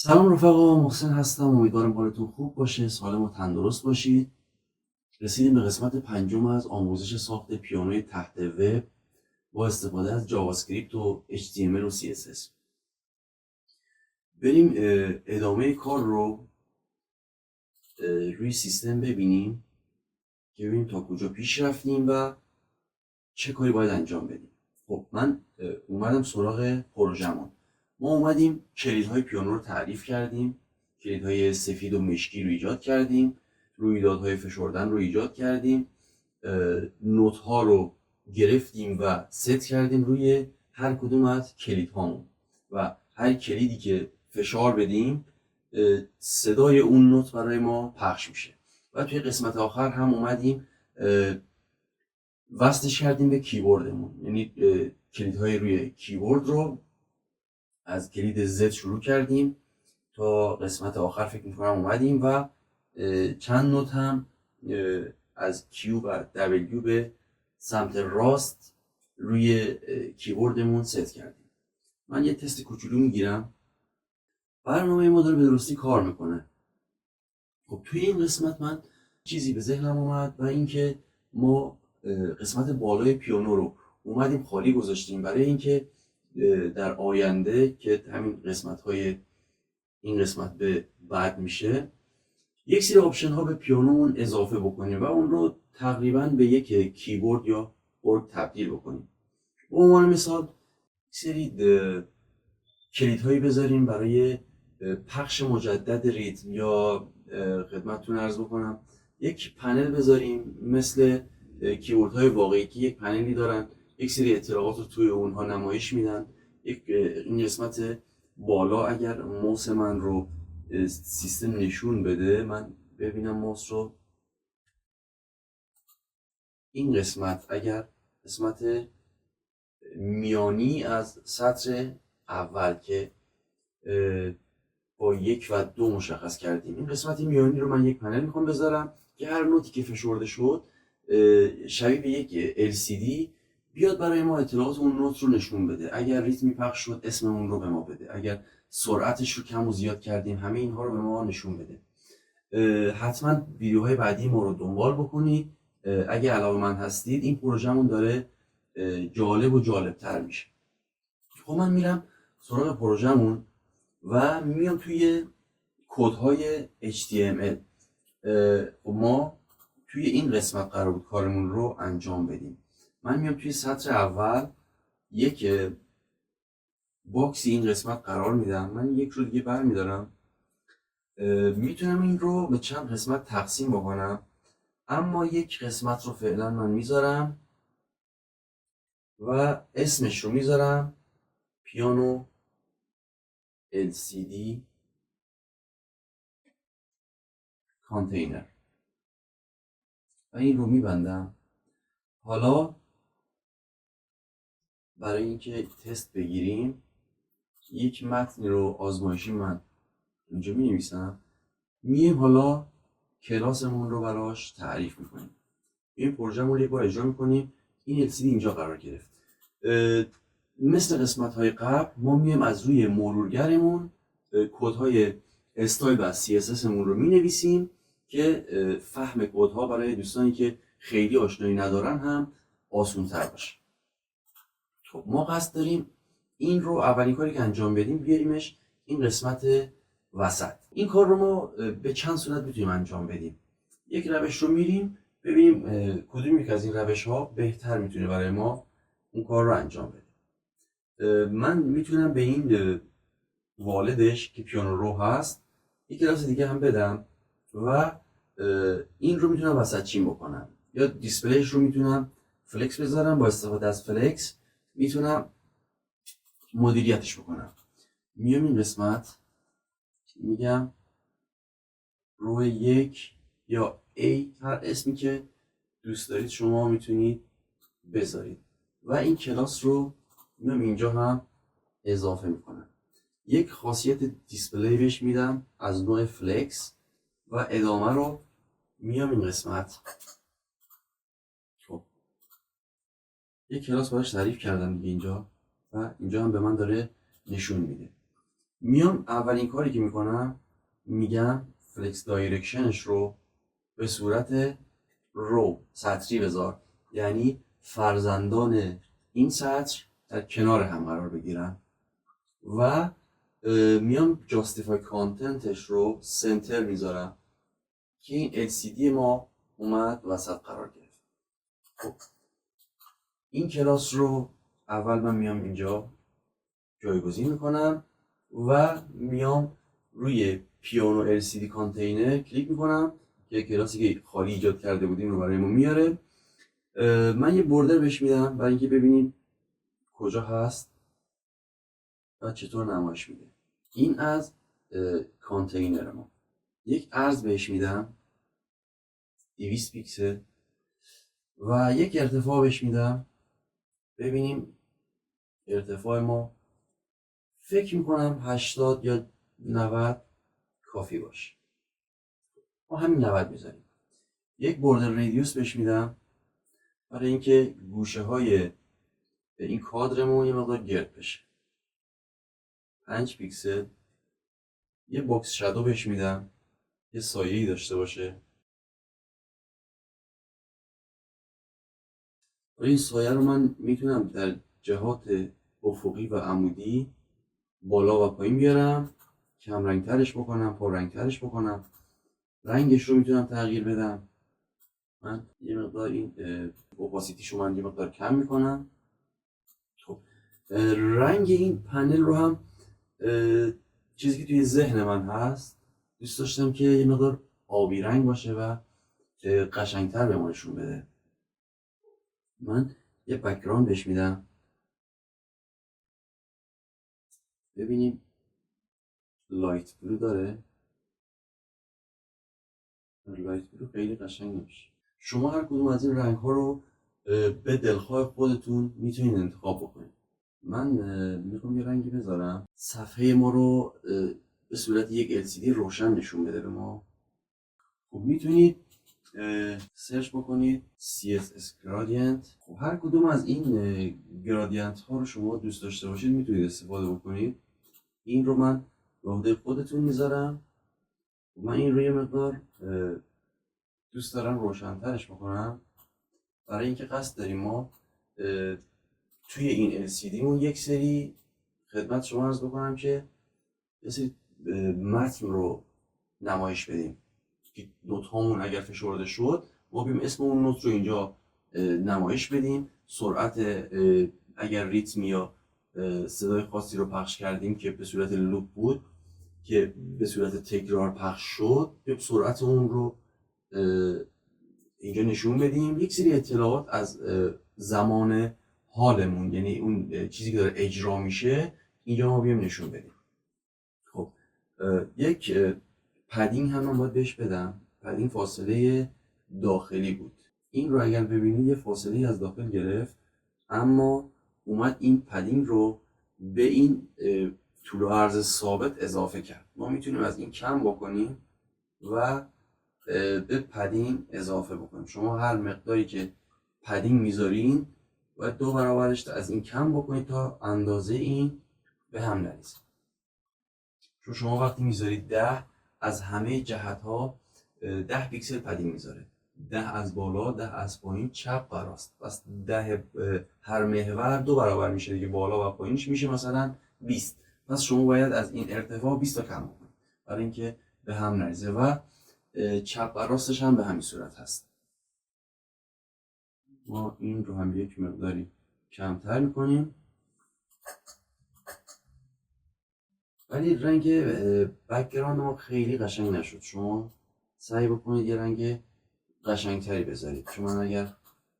سلام رفقا، محسن هستم. امیدوارم حالتون خوب باشه، سالم و تندرست باشید. رسیدیم به قسمت پنجم از آموزش ساخت پیانوی تحت وب با استفاده از جاوا اسکریپت و HTML و CSS. بریم ادامه کار رو روی سیستم ببینیم که ببینیم تا کجا پیش رفتیم و چه کاری باید انجام بدیم. خب من اومدم سراغ پروژمون. ما اومدیم کلیدهای پیانو رو تعریف کردیم، کلیدهای سفید و مشکی رو ایجاد کردیم، رویدادهای فشردن رو ایجاد کردیم، نوت ها رو گرفتیم و ست کردیم روی هر کدوم از کلیدهامون و هر کلیدی که فشار بدیم صدای اون نوت برای ما پخش میشه. و توی قسمت آخر هم اومدیم وصلش کردیم به کیبوردمون، یعنی کلیدهای روی کیبورد رو از کلید Z شروع کردیم تا قسمت آخر فکر میکنم اومدیم و چند نوت هم از Q و W به سمت راست روی کیبوردمون ست کردیم. من یه تست کوچولو میگیرم. برنامه ما داره به درستی کار میکنه. خب توی این قسمت من چیزی به ذهنم اومد و اینکه ما قسمت بالای پیانو رو اومدیم خالی گذاشتیم برای اینکه در آینده که همین قسمت‌های این قسمت به بعد میشه یک سری آپشن ها به پیانومون اضافه بکنیم و اون رو تقریبا به یک کیبورد یا ارگ تبدیل بکنیم. به عنوان مثال سری کلیدهایی بذاریم برای پخش مجدد ریتم، یا خدمتتون عرض بکنم یک پنل بذاریم مثل کیبوردهای واقعی که یک پنلی دارن، یک سری اطلاعات رو توی اونها نمایش میدن. این قسمت بالا اگر موس من رو سیستم نشون بده، من ببینم موس رو، این قسمت اگر قسمت میانی از سطر اول که با 1 و 2 مشخص کردیم، این قسمت میانی رو من یک پنل میخوام بذارم که هر نوتی که فشرده شد شبیه به یک LCD بیاد برای ما اطلاعات اون نوت رو نشون بده. اگر ریتمی پخش شد اسم اون رو به ما بده، اگر سرعتش رو کم و زیاد کردیم همه اینها رو به ما نشون بده. حتما ویدیوهای بعدی ما رو دنبال بکنید. اگه علاقه‌مند هستید این پروژمون داره جالب و جالبتر میشه. خب من میرم سراغ پروژمون و میام توی کدهای HTML. ما توی این قسمت قرار بود کارمون رو انجام بدیم. من میام توی سطر اول یک باکسی این قسمت قرار میدم. من یک رو دیگه برمیدارم. میتونم این رو به چند قسمت تقسیم بکنم، اما یک قسمت رو فعلا من میذارم و اسمش رو میذارم پیانو LCD کانتینر و این رو میبندم. حالا برای اینکه تست بگیریم یک متنی رو آزمایشی من اینجا می نویسم. میم حالا کلاسمون رو براش تعریف میکنیم. این پروژه‌مون رو یک بار اجرا میکنیم. این LCD اینجا قرار گرفت. مثل قسمت های قبل ما میم از روی مرورگرمون کدهای استایل و CSS مون رو می نویسیم که فهم کدها برای دوستانی که خیلی آشنایی ندارن هم آسان تر باشه. خب ما قصد داریم این رو اولین کاری که انجام بدیم بیاریمش این قسمت وسط. این کار رو ما به چند صورت میتونیم انجام بدیم. یک روش رو میریم ببینیم کدوم یک از این روش ها بهتر میتونه برای ما اون کار رو انجام بده. من میتونم به این والدش که پیانو رو هست یک کلاس دیگه هم بدم و این رو میتونم وسط چین بکنم، یا دیسپلیش رو میتونم فلکس بذارم. با استفاده از فلکس میتونم مدیریتش بکنم. میام این قسمت میگم رو 1 یا A، هر اسمی که دوست دارید شما میتونید بذارید و این کلاس رو میام اینجا هم اضافه میکنم. یک خاصیت دیسپلی بهش میدم از نوع فلکس و ادامه رو میام این قسمت. خب یک کلاس براش تعریف کردم دیگه اینجا و اینجا هم به من داره نشون میده. میام اولین کاری که میکنم میگم فلکس دایرکشنش رو به صورت رو سطری بذار، یعنی فرزندان این سطر در کنار هم قرار بگیرن و میام جاستیفای کانتنتش رو سنتر میذارم که این LCD ما اومد وسط قرار گرفت. خب این کلاس رو اول من میام اینجا جایگزین میکنم و میام روی پیانو LCD کانتینر کلیک میکنم که کلاسی که خالی ایجاد کرده بودیم رو برای ما میاره. من یه بوردر بهش میدم برای اینکه ببینیم کجا هست و چطور نمایش میده. این از کانتینر ما. یک عرض بهش میدم 200 پیکسل و یک ارتفاع بهش میدم. ببینیم ارتفاع ما فکر میکنم 80 یا 90 کافی باشه. ما همین 90 میذاریم. یک بوردر ریدیوس بهش میدم برای اینکه گوشه های این کادرمون یه مقدار گرد بشه. 5 پیکسل. یه باکس شادو بهش میدم یه سایه‌ای داشته باشه. و این سایه رو من میتونم در جهات افقی و عمودی بالا و پایین بیارم، کم رنگ ترش بکنم، پر رنگ ترش بکنم. رنگش رو میتونم تغییر بدم. من یه مقدار این اوپاسیتیشو من یه مقدار کم میکنم. خب رنگ این پنل رو هم چیزی که توی ذهن من هست دوست داشتم که یه مقدار آبی رنگ باشه و قشنگتر به ما نشون بده. من یه بک‌گراند بهش میدم. ببینیم لایت بلو داره. لایت بلو خیلی قشنگ نمیشه. شما هر کدوم از این رنگ ها رو به دلخواه خودتون میتونید انتخاب بکنید. من میخوام یه رنگی بذارم صفحه ما رو به صورت یک LCD روشن نشون بده به ما. خب میتونید سرچ بکنید CSS gradient. خب هر کدوم از این گرادینت ها رو شما دوست داشته باشید میتونید استفاده بکنید. این رو من به عهده خودتون میذارم. من این رو یه مقدار دوست دارم روشن‌ترش بکنم برای اینکه قصد داریم ما توی این LCD مون یک سری خدمت شما عرض بکنم که یه سری متن رو نمایش بدیم که نوت‌هامون اگر فشرده شد ما بیم اسم اون نوت رو اینجا نمایش بدیم. سرعت اگر ریتم یا صدای خاصی رو پخش کردیم که به صورت لوپ بود که به صورت تکرار پخش شد بیم سرعت اون رو اینجا نشون بدیم. یک سری اطلاعات از زمان حالمون یعنی اون چیزی که داره اجرا میشه اینجا ما بیم نشون بدیم. خب یک پدینگ هم من باید بهش بدم. پدینگ فاصله داخلی بود. این رو اگر ببینید یه فاصله از داخل گرفت اما اومد این پدینگ رو به این طول و عرض ثابت اضافه کرد. ما میتونیم از این کم بکنیم و به پدینگ اضافه بکنیم. شما هر مقداری که پدینگ میذارین باید 2 برابرش از این کم بکنید تا اندازه این به هم نریزه. چون شما وقتی میذارید 10 از همه جهت ها 10 پیکسل پدینگ میذاره. 10 از بالا 10 از پایین چپ و راست. پس 10 هر محور 2 برابر میشه دیگه. بالا و پایینش میشه مثلا 20. پس شما باید از این ارتفاع 20 تا کم بکنید برای اینکه به هم نریزه و چپ و راستش هم به همین صورت هست. ما این رو هم یک مقداری کمتر میکنیم. ولی رنگ بک‌گراند ما خیلی قشنگ نشد. شما سعی بکنید یه رنگ قشنگتری بذارید. چون من اگر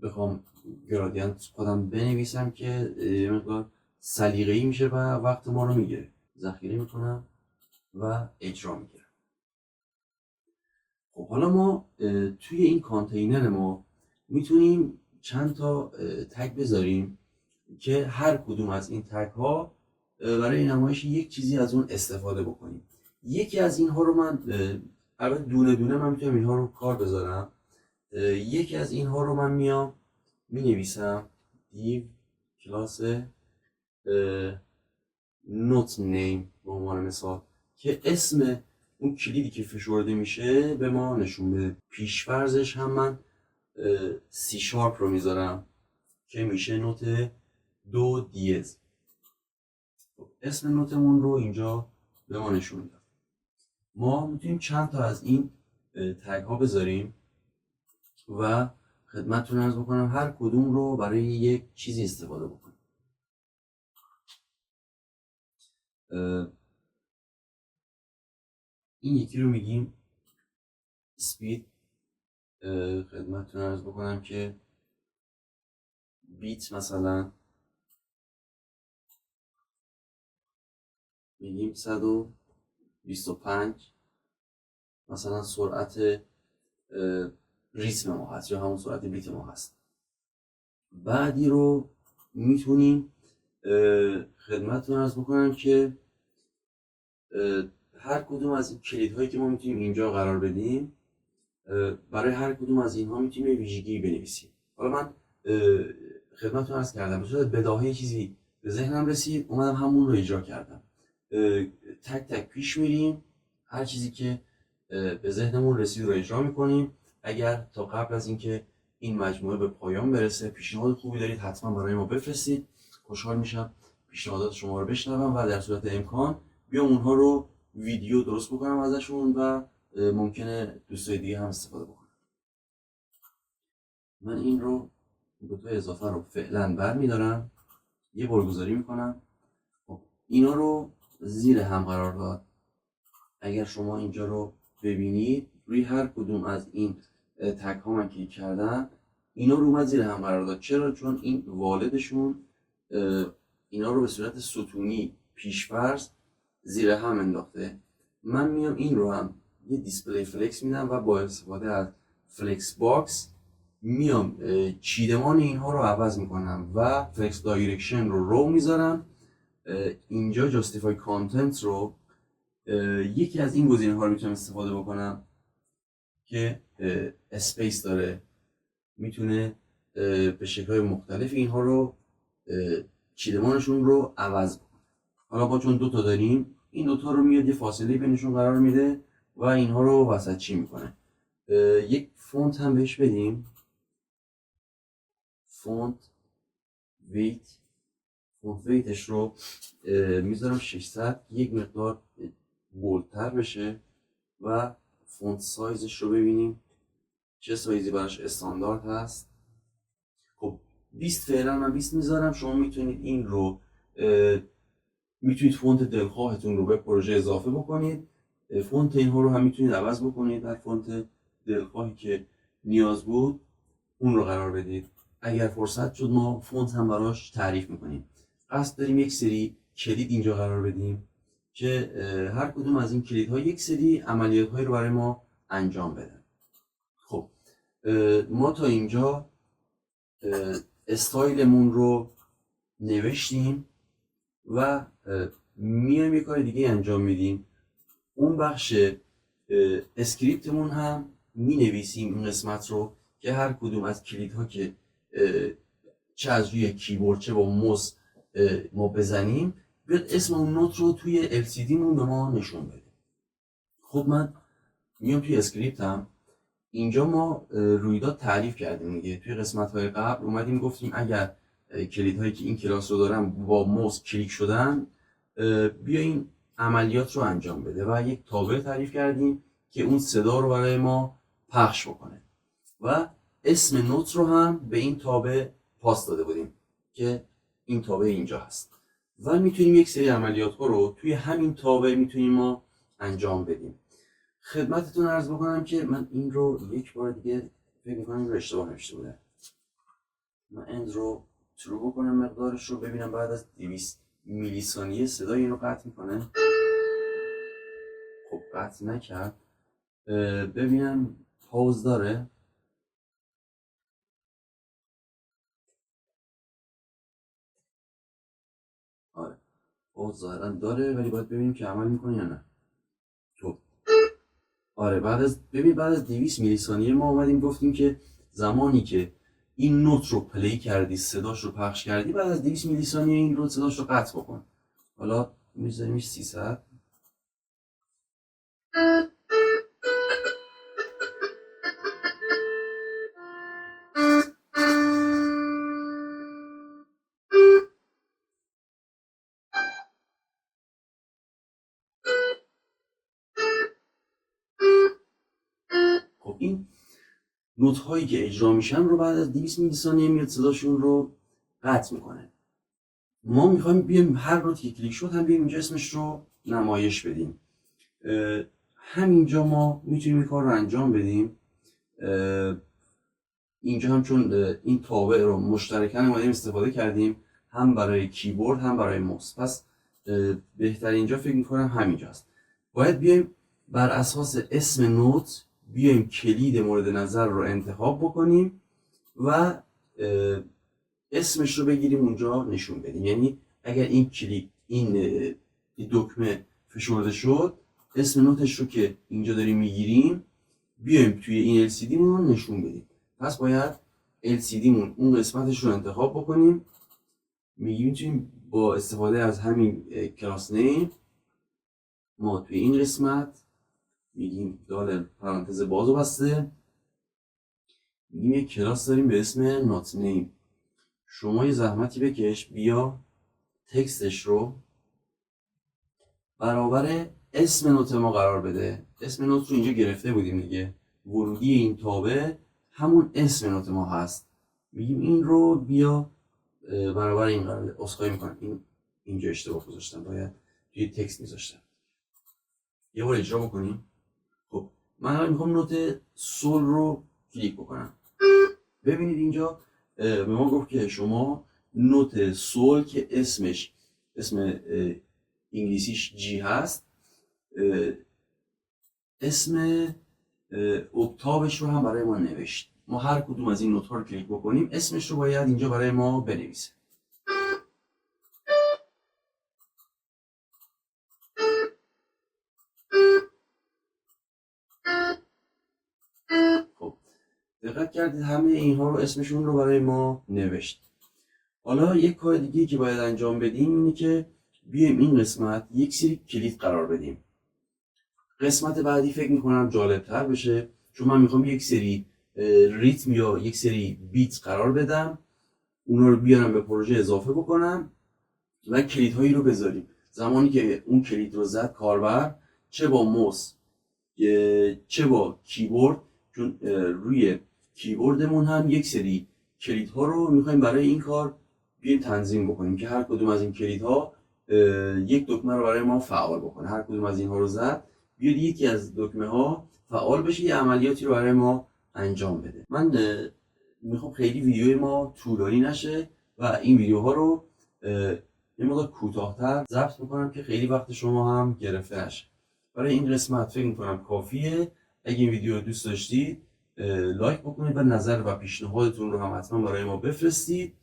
بخوام گرادینت خودم بنویسم که یه مقدار سلیقه‌ای میشه و وقت ما رو میگیره. ذخیره میکنم و اجرا میگیرم. خب حالا ما توی این کانتینر ما میتونیم چند تا تگ بذاریم که هر کدوم از این تگ ها برای نمایش یک چیزی از اون استفاده بکنیم. یکی از اینها رو من البته دونه دونه من میتونم اینها رو کار بذارم. یکی از اینها رو من میام می نویسم دیو کلاس نوت نیم به عنوان مثال که اسم اون کلیدی که فشرده میشه به ما نشون بده. پیش‌فرضش هم من سی شارپ رو میذارم که میشه نوت دو دیز. اسم نوتمون رو اینجا به ما نشون میده. ما میتونیم چند تا از این تگ ها بذاریم و خدمتتون عرض بکنم هر کدوم رو برای یک چیزی استفاده بکنیم. این یکی رو میگیم سپید. خدمتتون عرض بکنم که بیت مثلا میگیم 125 مثلا سرعت ریتم ما هست یا همون سرعت بیت ما هست. بعدی رو میتونیم خدمتتون عرض بکنم که هر کدوم از این کلیدهایی که ما میتونیم اینجا قرار بدیم برای هر کدوم از اینها میتونیم یه ویژگی بنویسیم. حالا من خدمتتون عرض کردم به صورت بداهه چیزی به ذهنم رسید اومدم همون رو اجرا کردم. تک تک پیش میریم، هر چیزی که به ذهنمون رسید رو اجرا میکنیم. اگر تا قبل از اینکه این مجموعه به پایان برسه پیشنهاد خوبی دارید حتما برای ما بفرستید، خوشحال میشم پیشنهادات شما رو بشنوم و در صورت امکان بیام اونها رو ویدیو درست بکنم ازشون و ممکنه دوستای دیگه هم استفاده بکنم. من این رو دو تا اضافه رو فعلا برمیدارم، یه برگزاری میکنم. خب اینا رو زیر هم قرار داد. اگر شما اینجا رو ببینید روی هر کدوم از این تگ ها من کلیک کردم اینا رو اومد زیر هم قرار داد. چرا؟ چون این والدشون اینا رو به صورت ستونی پیش‌فرض زیر هم انداخته. من میام این رو هم یه دیسپلی فلکس میدم و با استفاده از فلکس باکس میام چیدمان اینها رو عوض میکنم و فلکس دایرکشن رو میذارم. اینجا جاستیفای کانتنت رو یکی از این گزینه ها رو میتونم استفاده بکنم که اسپیس داره، میتونه به شکل‌های مختلف اینها رو چیدمانشون رو عوض بکنه. حالا ما چون دوتا داریم این دوتا رو میاد یه فاصله بینشون قرار میده و اینها رو وسط چی میکنه. یک فونت هم بهش بدیم، فونت ویتش رو میذارم 600 یک مقدار بولدتر بشه و فونت سایزش رو ببینیم چه سایزی براش استاندارد هست. خب 20 فعلا من 20 میذارم. شما میتونید این رو میتونید فونت دلخواهتون رو به پروژه اضافه بکنید. فونت اینها رو هم میتونید عوض بکنید، در فونت دلخواهی که نیاز بود اون رو قرار بدید. اگر فرصت شد ما فونت هم براش تعریف میکنیم. قصد داریم یک سری کلید اینجا قرار بدیم که هر کدوم از این کلیدها یک سری عملیات‌هایی رو برای ما انجام بدن. خب ما تا اینجا استایلمون رو نوشتیم و میایم یه کار دیگه انجام میدیم. اون بخش اسکریپتمون هم می نویسیم این قسمت رو که هر کدوم از کلیدها که چه از روی کیبورد چه با موس ما بزنیم بیاد اسم اون نوت رو توی LCD مون به ما نشون بده. خب من میام توی اسکریپتم، اینجا ما رویداد تعریف کردیم دیگه. توی قسمت های قبل اومدیم گفتیم اگر کلیدهایی که این کلاس رو دارن با موس کلیک شدن بیا این عملیات رو انجام بده و یک تابع تعریف کردیم که اون صدا رو برای ما پخش بکنه و اسم نوت رو هم به این تابع پاس داده بودیم که این تابع اینجا هست و میتونیم یک سری عملیات ها رو توی همین تابع میتونیم ما انجام بدیم. خدمتتون عرض بکنم که من این رو یک بار دیگه فکر میکنم این رو اشتباه نوشته بودم. من اند رو ترو بکنم مقدارش رو ببینم بعد از 200 میلی ثانیه صدای این رو قطع میکنه. خب قطع نکرد. ببینم پاوز داره. آره پاوز ظاهرا داره ولی باید ببینیم که عمل میکنه یا نه. خب آره بعد از 200 میلی ثانیه ما اومدیم گفتیم که زمانی که این نوت رو پلی کردی صداش رو پخش کردی بعد از 200 میلی ثانیه این رو صداش رو قطع بکن. حالا میذاریمش 300. خب این نوت هایی که اجرا میشن رو بعد از 200 میلی ثانیه میاد صداشون رو قطع میکنه. ما میخوایم بیایم هر نوت که کلیک شد هم بیایم اینجا اسمش رو نمایش بدیم. همینجا ما میتونیم این کار رو انجام بدیم. اینجا هم چون این تابع رو مشترکاً اومدیم استفاده کردیم، هم برای کیبورد هم برای موس، پس بهتر اینجا فکر میکنم همینجاست. باید بیایم بر اساس اسم نوت بیایم کلید مورد نظر رو انتخاب بکنیم و اسمش رو بگیریم اونجا نشون بدیم. یعنی اگر این کلید این دکمه فشرده شد، اسم نوتش رو که اینجا داریم میگیریم بیایم توی این LCD مون نشون بدیم. پس باید LCD مون اون قسمتش رو انتخاب بکنیم. میتونیم با استفاده از همین کلاس نیم ما توی این قسمت میگیم دال پرانتز باز و بسته، میگیم یک کلاس داریم به اسم نات نیم. شما یه زحمتی بکش بیا تکستش رو برابر اسم نوت ما قرار بده. اسم نوت رو اینجا گرفته بودیم دیگه، ورودی این تابع همون اسم نوت ما هست. میگیم این رو بیا برابر این قرار بده. اسخای میکنم اینجا اشتباه گذاشتم، باید توی تکست میذاشتم. یه بار اجرا بکنیم. خب من الان میخوام نوت سول رو کلیک بکنم. ببینید اینجا به ما گفت که شما نوت سول که اسم انگلیسیش جی هست، اسم اکتابش رو هم برای ما نوشت. ما هر کدوم از این نوت ها رو کلیک بکنیم اسمش رو باید اینجا برای ما بنویسه. خب دقت کردید همه اینها رو اسمشون رو برای ما نوشت. حالا یک کار دیگه که باید انجام بدیم اینه که بیایم این قسمت یک سری کلید قرار بدیم. قسمت بعدی فکر میکنم جالبتر بشه، چون من میخوام یک سری ریتم یا یک سری بیت قرار بدم، اونا رو بیارم به پروژه اضافه بکنم و کلیدهایی رو بذاریم. زمانی که اون کلید رو زد کاربر، چه با موس چه با کیبورد، چون روی کیبوردمون هم یک سری کلیدها رو میخوایم برای این کار بیایم تنظیم بکنیم که هر کدوم از این کلیدها یک دکمه رو برای ما فعال بکنه. هر کدوم از اینها رو زد بیاد یکی از دکمه ها فعال بشه، یه عملیاتی رو برای ما انجام بده. من میخوام خیلی ویدیوی ما طولانی نشه و این ویدیوها رو یه مقدار کوتاه‌تر ضبط میکنم که خیلی وقت شما هم گرفته نشه. برای این قسمت فکر میکنم کافیه. اگه این ویدیو رو دوست داشتید لایک بکنید و نظر و پیشنهادتون رو هم حتما برای ما بفرستید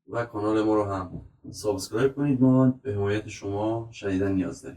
و کانال ما رو هم سابسکرایب کنید. ما به حمایت شما شدیداً نیاز داریم.